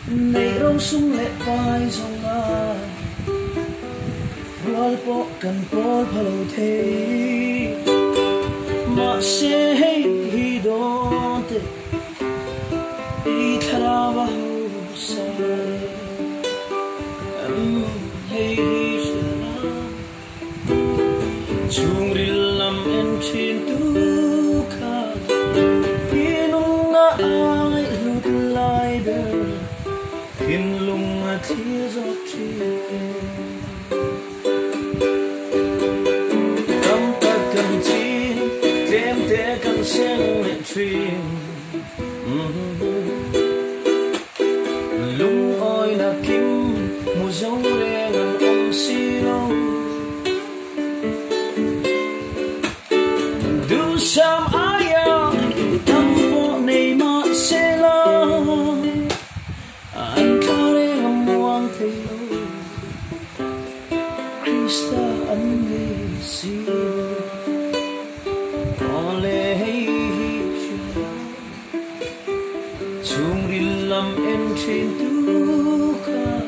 này rong sung lệ vai dòng à roal po cần po phalo thế mà sẽ hi đón te đi thara vào sa hey chung rilam en chin tu kha inung na ai lut lai be in lung a tears of kam ta kan chin tem te kan sen le trin lung oi na kim mu zong le ngang om si long du sam aya tam po nei ma se la an kare ngam wang thei lo Krista an ni si ole hei chung ri lam en chin tu kha